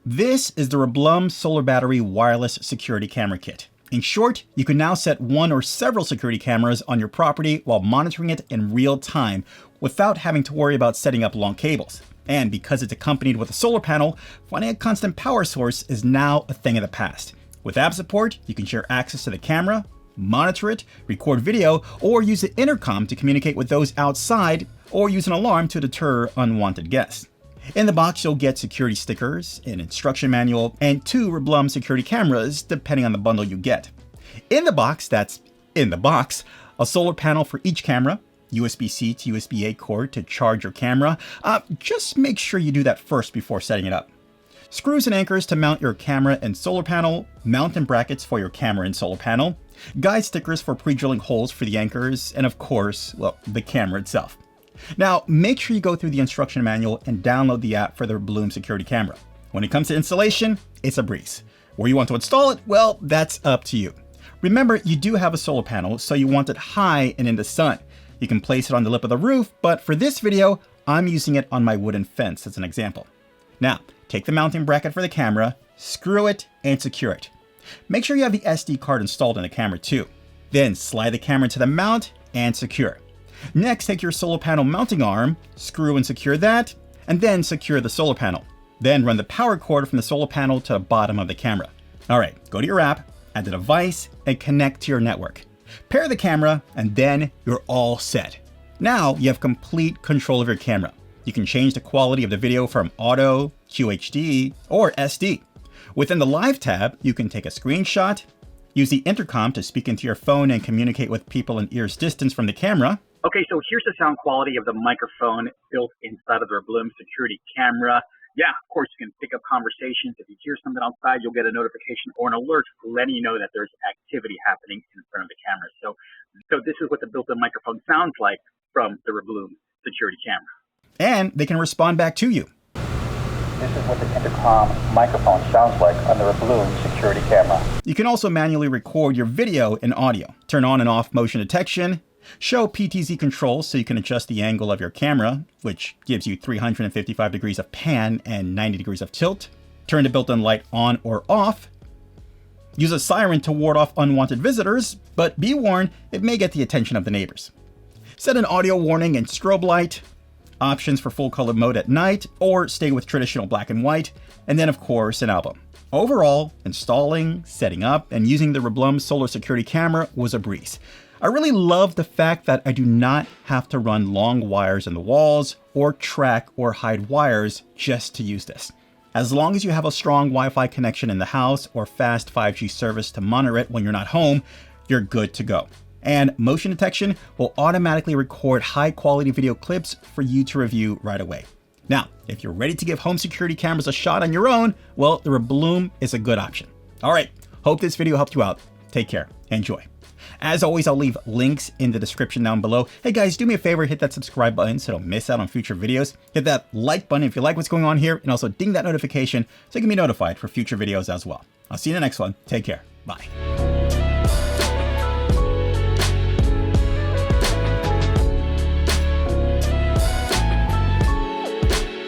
This is the Rebluum Solar Battery Wireless Security Camera Kit. In short, you can now set one or several security cameras on your property while monitoring it in real time without having to worry about setting up long cables. And because it's accompanied with a solar panel, finding a constant power source is now a thing of the past. With app support, you can share access to the camera, monitor it, record video, or use the intercom to communicate with those outside, or use an alarm to deter unwanted guests. In the box, you'll get security stickers, an instruction manual, and 2 Rebluum security cameras, depending on the bundle you get. In the box, a solar panel for each camera, USB-C to USB-A cord to charge your camera. Just make sure you do that first before setting it up. Screws and anchors to mount your camera and solar panel, mounting brackets for your camera and solar panel, guide stickers for pre-drilling holes for the anchors, and of course, well, the camera itself. Now, make sure you go through the instruction manual and download the app for the Rebluum security camera. When it comes to installation, it's a breeze. Where you want to install it, well, that's up to you. Remember, you do have a solar panel, so you want it high and in the sun. You can place it on the lip of the roof, but for this video, I'm using it on my wooden fence as an example. Now, take the mounting bracket for the camera, screw it, and secure it. Make sure you have the SD card installed in the camera too. Then slide the camera into the mount and secure. Next, take your solar panel mounting arm, screw and secure that, and then secure the solar panel. Then run the power cord from the solar panel to the bottom of the camera. All right, go to your app, add the device, and connect to your network. Pair the camera, and then you're all set. Now you have complete control of your camera. You can change the quality of the video from auto, QHD, or SD. Within the Live tab, you can take a screenshot, use the intercom to speak into your phone and communicate with people an ear's distance from the camera. Okay, so here's the sound quality of the microphone built inside of the Rebluum security camera. Yeah, of course, you can pick up conversations. If you hear something outside, you'll get a notification or an alert letting you know that there's activity happening in front of the camera. So this is what the built-in microphone sounds like from the Rebluum security camera. And they can respond back to you. This is what the intercom microphone sounds like on the Rebluum security camera. You can also manually record your video and audio, turn on and off motion detection, show PTZ controls so you can adjust the angle of your camera, which gives you 355 degrees of pan and 90 degrees of tilt, turn the built-in light on or off, use a siren to ward off unwanted visitors, but be warned, it may get the attention of the neighbors. Set an audio warning and strobe light, options for full color mode at night, or stay with traditional black and white, and then of course an album. Overall, installing, setting up, and using the Rebluum Solar Security Camera was a breeze. I really love the fact that I do not have to run long wires in the walls or track or hide wires just to use this. As long as you have a strong Wi-Fi connection in the house or fast 5G service to monitor it when you're not home, you're good to go. And motion detection will automatically record high quality video clips for you to review right away. Now, if you're ready to give home security cameras a shot on your own, well, the Rebluum is a good option. All right, hope this video helped you out. Take care, enjoy. As always, I'll leave links in the description down below. Hey guys, do me a favor, hit that subscribe button so you don't miss out on future videos. Hit that like button if you like what's going on here, and also ding that notification so you can be notified for future videos as well. I'll see you in the next one. Take care. Bye.